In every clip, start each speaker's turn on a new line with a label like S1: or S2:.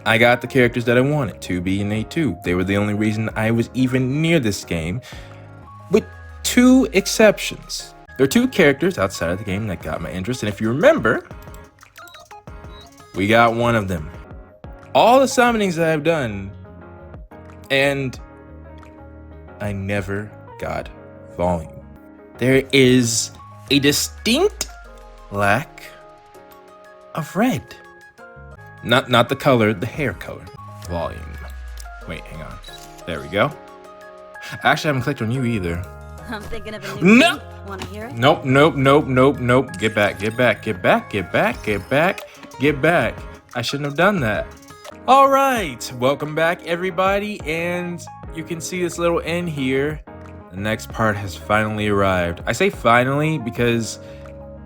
S1: I got the characters that I wanted, 2B and A2. They were the only reason I was even near this game, with two exceptions. There are two characters outside of the game that got my interest, and if you remember, we got one of them. All the summonings that I've done, and I never got volume. There is a distinct lack of red. Not the color, the hair color. Volume. Wait, hang on. There we go. Actually, I haven't clicked on you either.
S2: I'm thinking of a new
S1: No!
S2: beat. Wanna hear it?
S1: Nope. Get back. I shouldn't have done that. All right, welcome back, everybody. And you can see this little N here. The next part has finally arrived. I say finally because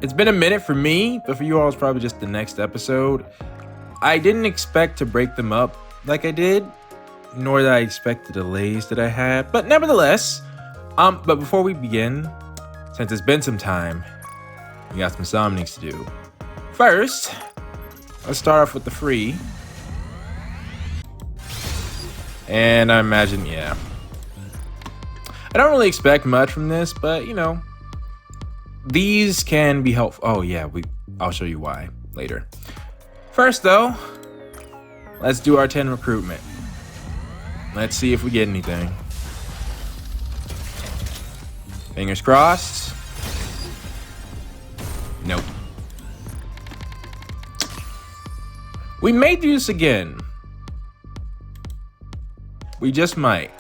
S1: it's been a minute for me, but for you all, it's probably just the next episode. I didn't expect to break them up like I did, nor did I expect the delays that I had. But nevertheless, but before we begin, since it's been some time, we got some summonings to do. First, let's start off with the free. And I imagine, yeah. I don't really expect much from this, but you know, these can be helpful. Oh yeah, I'll show you why later. First though, let's do our 10 recruitment. Let's see if we get anything. Fingers crossed. Nope. We may do this again. We just might.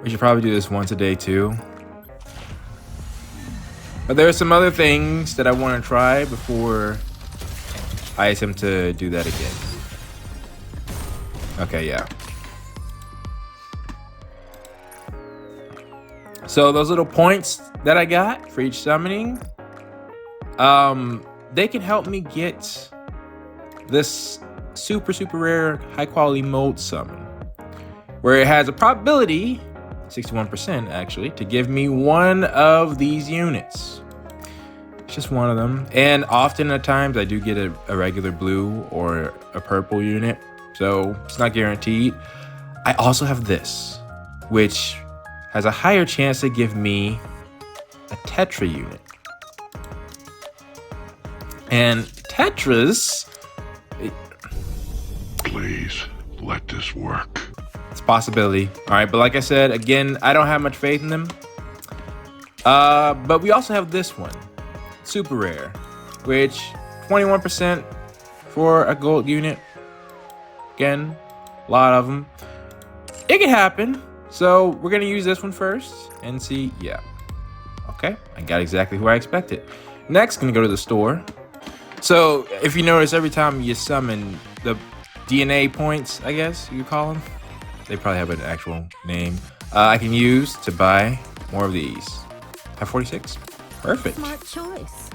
S1: We should probably do this once a day too. But there are some other things that I want to try before I attempt to do that again. Okay, yeah. So those little points that I got for each summoning, they can help me get this super rare high quality mold summon, where it has a probability, 61% actually, to give me one of these units. It's just one of them. And often at times I do get a regular blue or a purple unit, so it's not guaranteed. I also have this, which has a higher chance to give me a Tetra unit. And Tetras,
S3: Please, let this work.
S1: it's a possibility. All right, but like I said, again, I don't have much faith in them. But we also have this one, super rare, which 21% for a gold unit. Again, a lot of them. It can happen. So we're gonna use this one first and see. Yeah, okay, I got exactly who I expected. Next, gonna go to the store. So if you notice, every time you summon, the DNA points, I guess you could call them, they probably have an actual name, I can use to buy more of these. Have 46, perfect.
S2: Smart choice.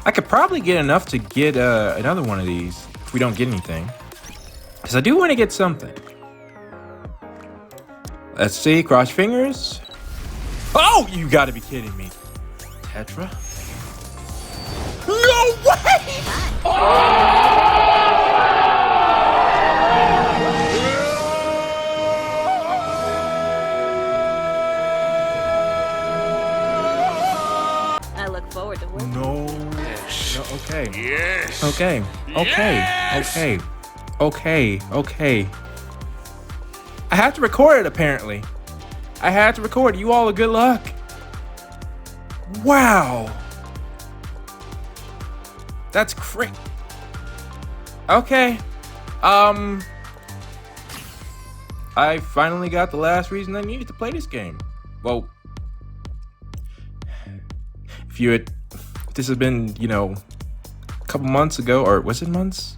S1: I could probably get enough to get another one of these if we don't get anything, because I do want to get something. Let's see, cross fingers. Oh, you gotta be kidding me. Tetra? No way!
S2: I look forward to working.
S1: No. No, okay.
S3: Yes.
S1: Okay. Okay. I have to record it, apparently. I had to record it. You all are good luck. Wow. That's great. Okay. I finally got the last reason I needed to play this game. Well, if this has been, you know, a couple months ago, or was it months?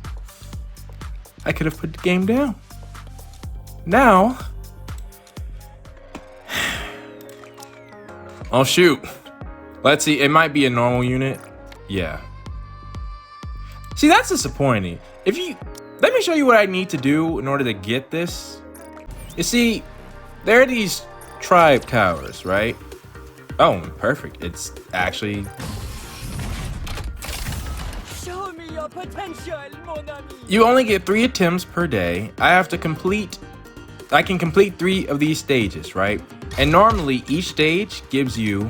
S1: I could have put the game down. Now, oh shoot. Let's see, it might be a normal unit. Yeah. See, that's disappointing. Let me show you what I need to do in order to get this. You see, there are these tribe towers, right? Oh, perfect. It's actually...
S2: Show me your
S1: You only get 3 attempts per day. I can complete 3 of these stages, right? And normally each stage gives you,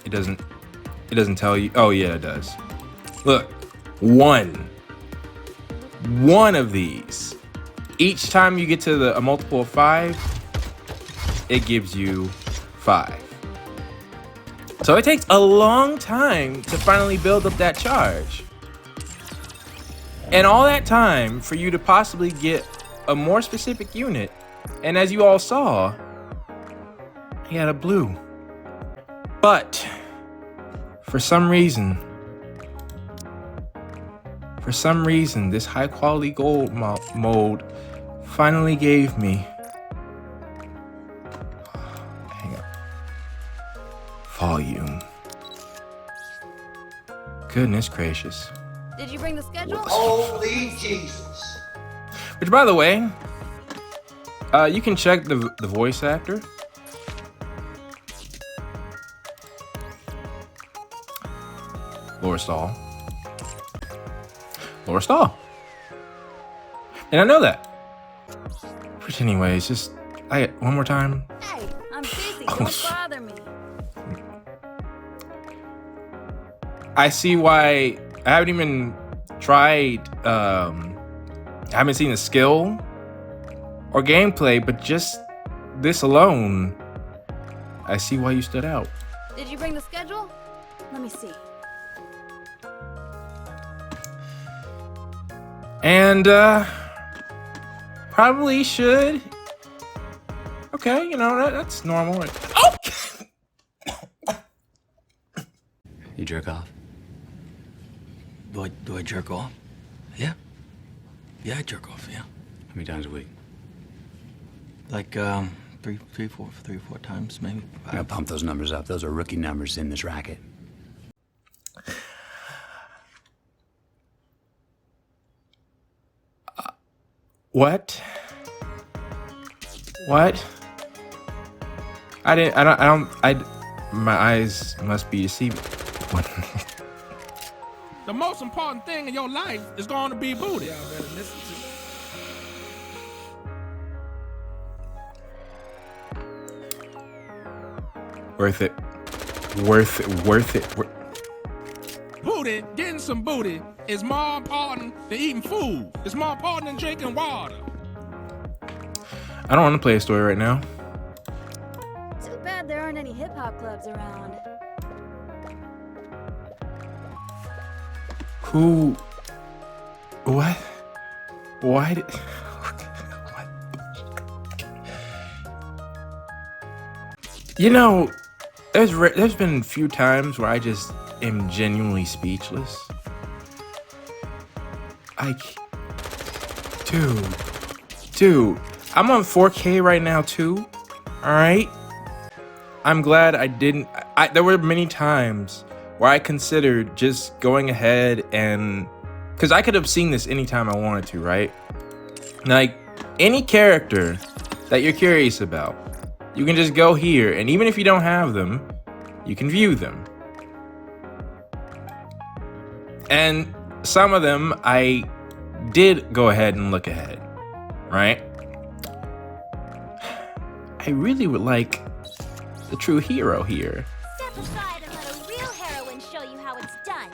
S1: it doesn't tell you. Oh yeah, it does. Look, one of these. Each time you get to a multiple of 5, it gives you 5. So it takes a long time to finally build up that charge. And all that time for you to possibly get a more specific unit. And as you all saw, he had a blue. But for some reason, this high quality gold mode finally gave me, hang on, volume. Goodness gracious.
S2: Did you bring the schedule?
S4: Holy Jesus.
S1: Which, by the way, you can check the voice actor. Laura Stahl. And I know that. But anyways, just one more time.
S2: Hey, I'm busy. Don't bother me.
S1: I see why I haven't even tried. I haven't seen the skill or gameplay, but just this alone, I see why you stood out.
S2: Did you bring the schedule? Let me see.
S1: And probably should. Okay, that's normal. Oh!
S5: You jerk off? Do I jerk off? Yeah. Yeah, I jerk off, yeah.
S6: How many times a week?
S5: Like, three or four times, maybe.
S6: I gotta pump those numbers up. Those are rookie numbers in this racket.
S1: What? My eyes must be deceiving. What?
S7: The most important thing in your life is going to be booty. Y'all better listen to
S1: Worth it.
S7: booty. Getting some booty is more important than eating food. It's more important than drinking water.
S1: I don't want to play a story right now.
S2: Too bad there aren't any hip-hop clubs around.
S1: Who? What? Why did? What? There's been a few times where I just am genuinely speechless. Dude, I'm on 4K right now too. All right. I'm glad I didn't. There were many times where I considered just going ahead and, because I could have seen this anytime I wanted to, right? Like any character that you're curious about, you can just go here, and even if you don't have them, you can view them. And some of them I did go ahead and look ahead, right? I really would like the true hero here.
S8: Step aside and let a real heroine show you how it's done.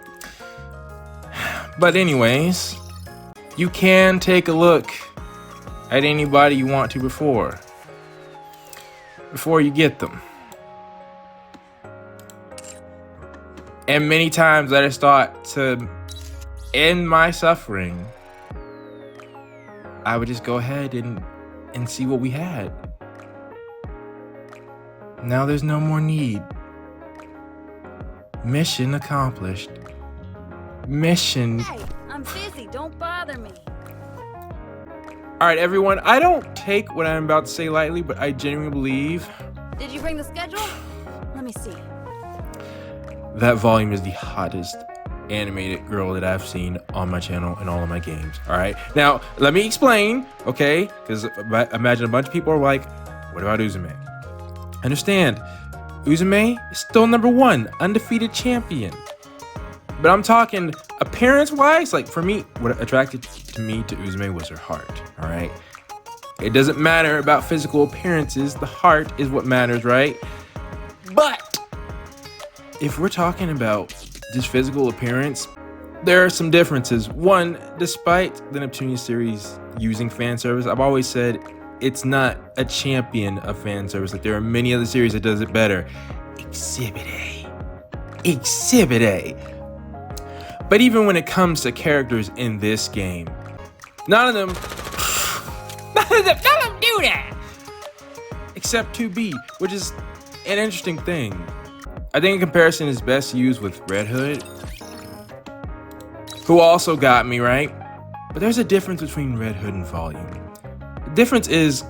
S1: But anyways, you can take a look at anybody you want to before you get them. And many times I just thought to end my suffering, I would just go ahead and see what we had. Now there's no more need. Mission accomplished. Mission.
S2: Hey, I'm busy. Don't bother me.
S1: All right, everyone. I don't take what I'm about to say lightly, but I genuinely believe
S2: Did you bring the schedule? Let me see.
S1: that Volume is the hottest animated girl that I've seen on my channel and all of my games. All right. Now, let me explain, okay? Because imagine a bunch of people are like, what about Uzume? Understand, Uzume is still #1, undefeated champion. But I'm talking appearance-wise. Like for me, what attracted to me to Uzume was her heart. All right. It doesn't matter about physical appearances. The heart is what matters, right? But if we're talking about just physical appearance, there are some differences. One, despite the Neptunia series using fan service, I've always said it's not a champion of fan service. Like there are many other series that does it better. Exhibit A. Exhibit A. But even when it comes to characters in this game, none of them do that. Except 2B, which is an interesting thing. I think a comparison is best used with Red Hood, who also got me, right? But there's a difference between Red Hood and Volume. The difference is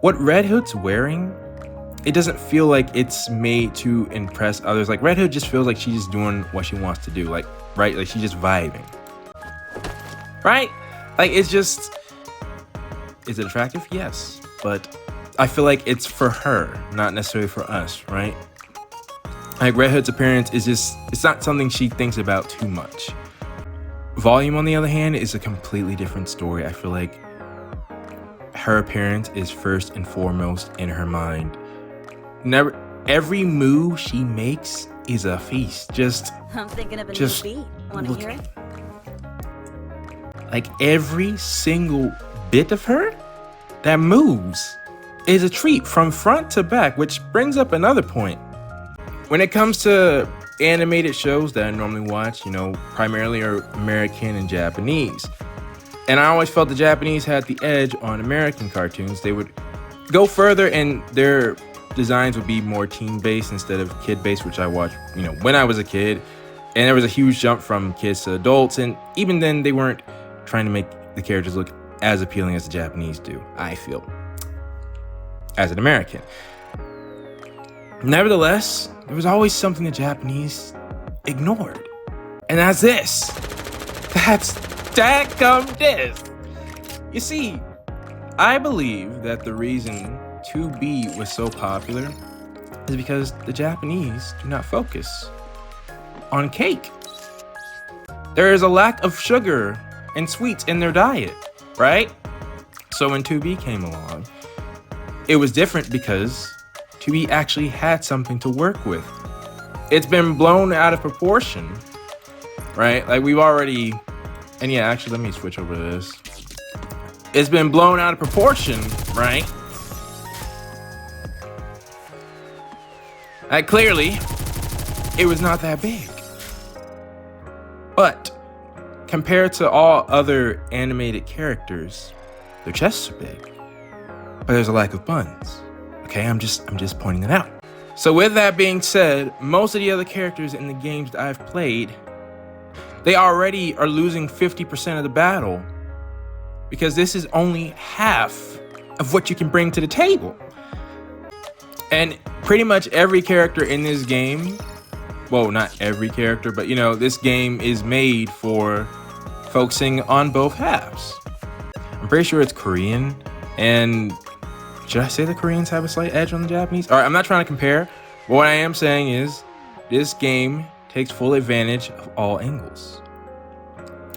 S1: what Red Hood's wearing, it doesn't feel like it's made to impress others. Like Red Hood just feels like she's just doing what she wants to do. Like, right? Like she's just vibing. Right? Like it's just, is it attractive? Yes. But I feel like it's for her, not necessarily for us, right? Like Red Hood's appearance is just, it's not something she thinks about too much. Volume, on the other hand, is a completely different story. I feel like her appearance is first and foremost in her mind. Every move she makes is a feast.
S2: I'm thinking of a
S1: just
S2: new beat. Want to hear it?
S1: Like every single bit of her that moves is a treat from front to back, which brings up another point. When it comes to animated shows that I normally watch, you know, primarily are American and Japanese. And I always felt the Japanese had the edge on American cartoons. They would go further and their designs would be more teen-based instead of kid-based, which I watched, you know, when I was a kid. And there was a huge jump from kids to adults. And even then, they weren't trying to make the characters look as appealing as the Japanese do, I feel, as an American. Nevertheless, there was always something the Japanese ignored. And that's this. That's dadgum this. You see, I believe that the reason 2B was so popular is because the Japanese do not focus on cake. There is a lack of sugar and sweets in their diet, right? So when 2B came along, it was different because 2B actually had something to work with. It's been blown out of proportion, right? Like we've already, and yeah, actually, let me switch over to this. It's been blown out of proportion, right? Like clearly, it was not that big. But compared to all other animated characters, their chests are big, but there's a lack of buns. Okay, I'm just pointing it out. So with that being said, most of the other characters in the games that I've played, they already are losing 50% of the battle because this is only half of what you can bring to the table. And pretty much every character in this game, well, not every character, but you know, this game is made for focusing on both halves. I'm pretty sure it's Korean, and should I say the Koreans have a slight edge on the Japanese? All right, I'm not trying to compare, but what I am saying is this game takes full advantage of all angles.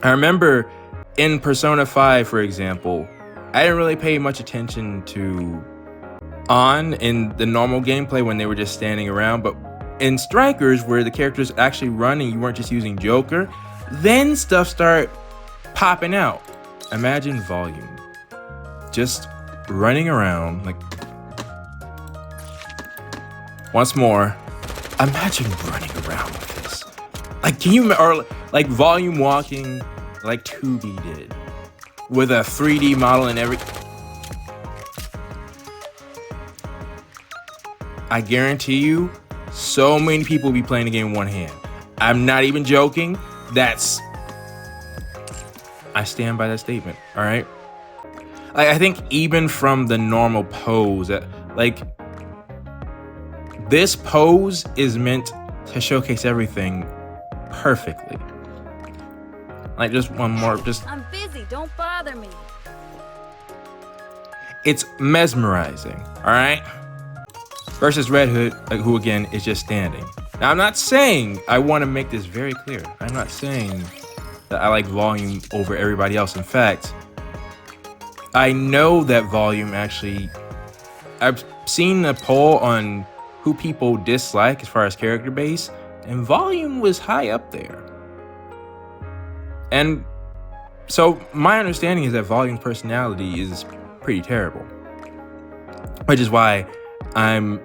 S1: I remember in Persona 5, for example, I didn't really pay much attention to On in the normal gameplay when they were just standing around, but in Strikers, where the characters actually run and you weren't just using Joker, then stuff started popping out. Imagine Volume. Just running around, like, once more, imagine running around with this. Like, can you, or like Volume walking like 2B did, with a 3D model and every. I guarantee you, so many people will be playing the game in one hand. I'm not even joking. I stand by that statement, all right? I think even from the normal pose, like, this pose is meant to showcase everything perfectly. Like, just one more,
S2: I'm busy, don't bother me.
S1: It's mesmerizing, all right? Versus Red Hood, like, who again is just standing. Now, I'm not saying, I want to make this very clear. I'm not saying that I like volume over everybody else. In fact, I know that volume actually, I've seen a poll on who people dislike as far as character base, and volume was high up there. And so my understanding is that volume's personality is pretty terrible, which is why I'm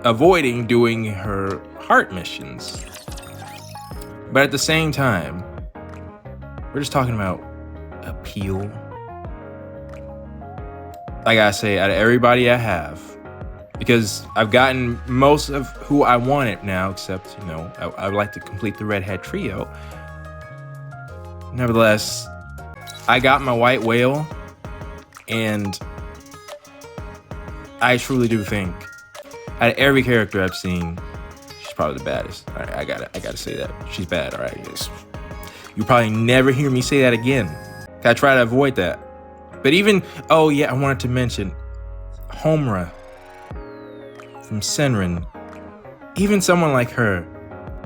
S1: avoiding doing her heart missions. But at the same time, we're just talking about appeal. I gotta say, out of everybody I have, because I've gotten most of who I wanted now, except, you know, I would like to complete the Redhead trio. Nevertheless, I got my white whale, and I truly do think, out of every character I've seen, she's probably the baddest. All right, I gotta say that. She's bad, all right, guys. You probably never hear me say that again. I try to avoid that. But even, oh yeah, I wanted to mention Homura from Senran. Even someone like her,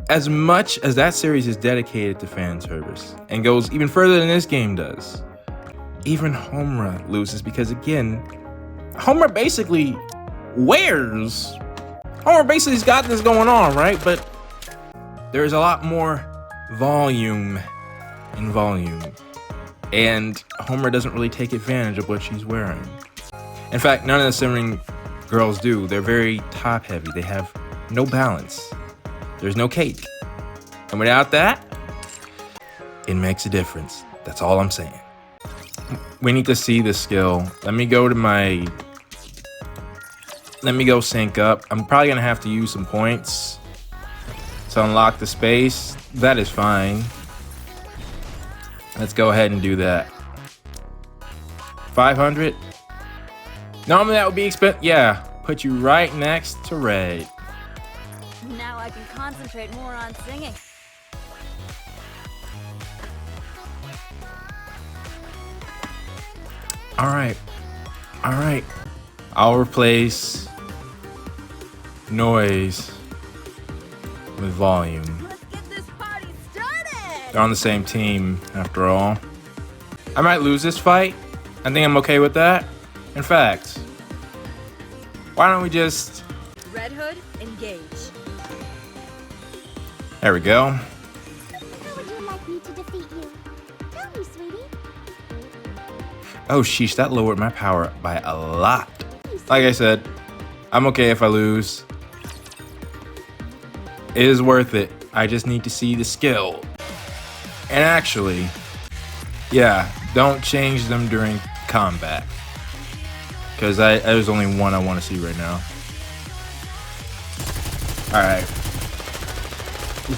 S1: as much as that series is dedicated to fan service and goes even further than this game does, even Homura loses because, again, Homura basically wears. Homura basically's got this going on, right? But there's a lot more volume in volume. And Homura doesn't really take advantage of what she's wearing. In fact, none of the Simmering girls do. They're very top heavy. They have no balance. There's no cake. And without that, it makes a difference. That's all I'm saying. We need to see the skill. Let me go sync up. I'm probably gonna have to use some points to unlock the space. That is fine. Let's go ahead and do that. 500. Normally that would be expensive. Yeah, put you right next to Red.
S2: Now I can concentrate more on singing.
S1: All right. I'll replace noise with volume.
S2: Let's get this party started!
S1: They're on the same team, after all. I might lose this fight. I think I'm okay with that. In fact, why don't we just...
S2: Red Hood, engage.
S1: There we go.
S8: How would you like me to defeat you? Tell me, sweetie.
S1: Oh, sheesh, that lowered my power by a lot. Like I said, I'm okay if I lose. It is worth it. I just need to see the skill. And actually, yeah, don't change them during combat. Because there's only one I want to see right now. Alright.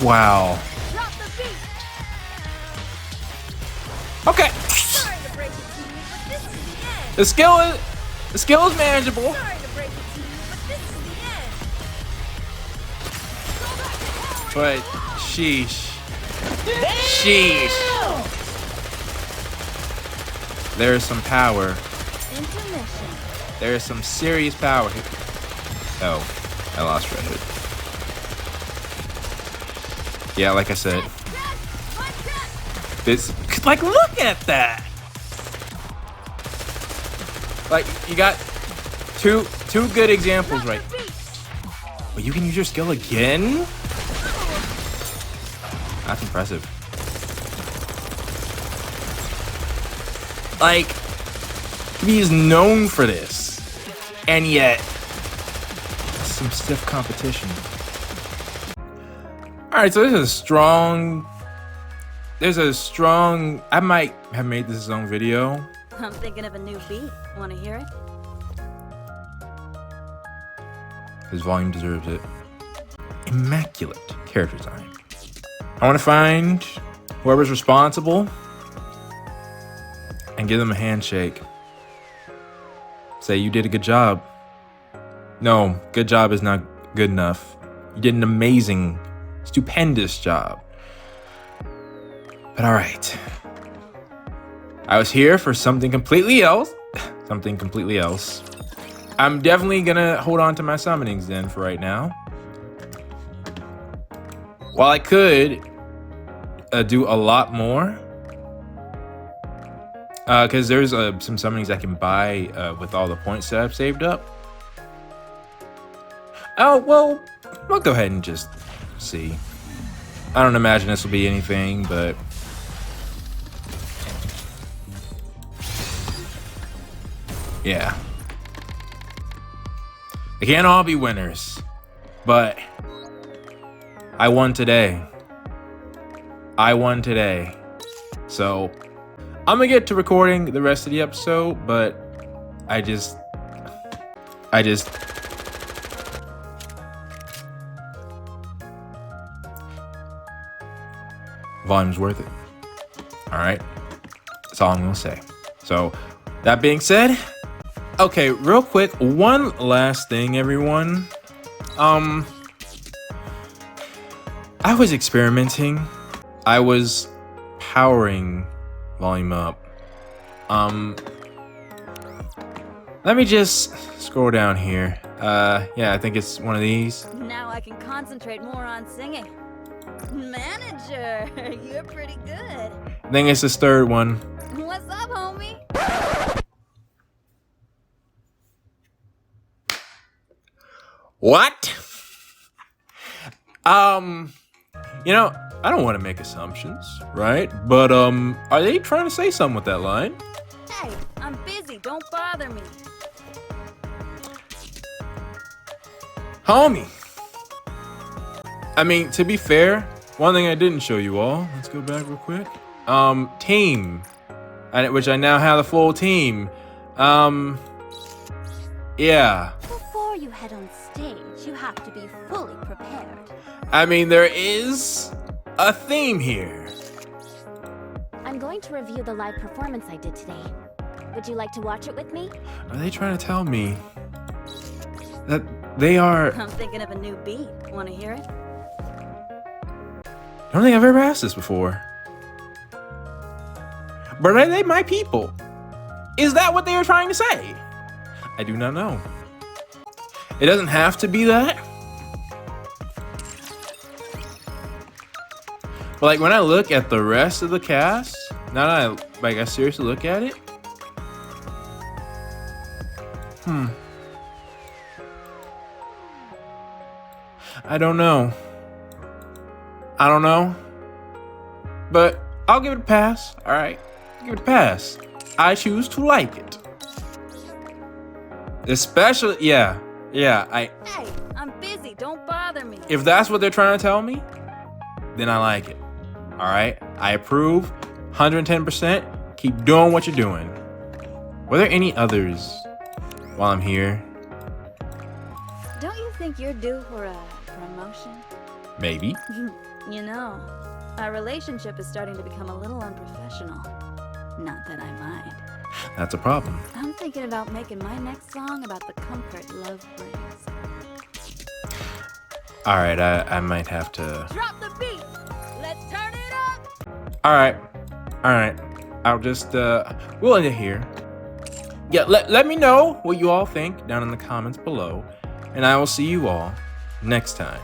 S1: Wow.
S2: Drop the beat!
S1: Okay.
S2: Sorry to break it to you, but this is the end.
S1: The skill is manageable.
S2: Sorry to break it to you, but this is the end.
S1: But sheesh. Sheesh. There's some power.
S2: Intermission.
S1: There is some serious power here. Oh, I lost Red Hood. Yeah, like I said. This, like, look at that. Like, you got two good examples, right? But you can use your skill again? That's impressive. Like, he is known for this, and yet some stiff competition. All right, so there's a strong. I might have made this his own video.
S2: I'm thinking of a new beat. Want to hear it?
S1: His volume deserves it. Immaculate character design. I want to find whoever's responsible and give them a handshake. Say, you did a good job. No, good job is not good enough. You did an amazing, stupendous job. But all right. I was here for something completely else. Something completely else. I'm definitely gonna hold on to my summonings then for right now. while I could do a lot more, because there's some summonings I can buy with all the points that I've saved up. Oh, well, we'll go ahead and just see. I don't imagine this will be anything, but... yeah. They can't all be winners, but I won today. I won today. So I'm gonna get to recording the rest of the episode, but I just volume's worth it. All right, that's all I'm gonna say. So that being said, okay, real quick, one last thing, everyone. I was experimenting. I was powering volume up. Let me just scroll down here. Yeah, I think it's one of these.
S2: Now I can concentrate more on singing. Manager, you're pretty good.
S1: I think it's this third one.
S2: What's up, homie?
S1: What? You know, I don't want to make assumptions, right? But are they trying to say something with that line?
S2: Hey, I'm busy. Don't bother me.
S1: Homie. I mean, to be fair, one thing I didn't show you all. Let's go back real quick. Team. Which I now have the full team. Yeah.
S8: Before you head on stage, you have to be fully prepared.
S1: I mean, there is a theme here.
S8: I'm going to review the live performance I did today. Would you like to watch it with me?
S1: Are they trying to tell me that they are...
S2: I'm thinking of a new beat. Want to hear it?
S1: I don't think I've ever asked this before. But are they my people? Is that what they are trying to say? I do not know. It doesn't have to be that. But like when I look at the rest of the cast, now that I seriously look at it. I don't know. I don't know. But I'll give it a pass. All right. Give it a pass. I choose to like it. Especially, yeah.
S2: Hey, I'm busy. Don't bother me.
S1: If that's what they're trying to tell me, then I like it. All right. I approve. 110%. Keep doing what you're doing. Were there any others while I'm here?
S2: Don't you think you're due for a promotion?
S1: Maybe.
S2: You know, our relationship is starting to become a little unprofessional. Not that I mind.
S1: That's a problem.
S2: I'm thinking about making my next song about the comfort love brings.
S1: All right. I might have to.
S2: Drop the beat! Let's turn it up!
S1: All right. I'll just, we'll end it here. Yeah, let me know what you all think down in the comments below. And I will see you all next time.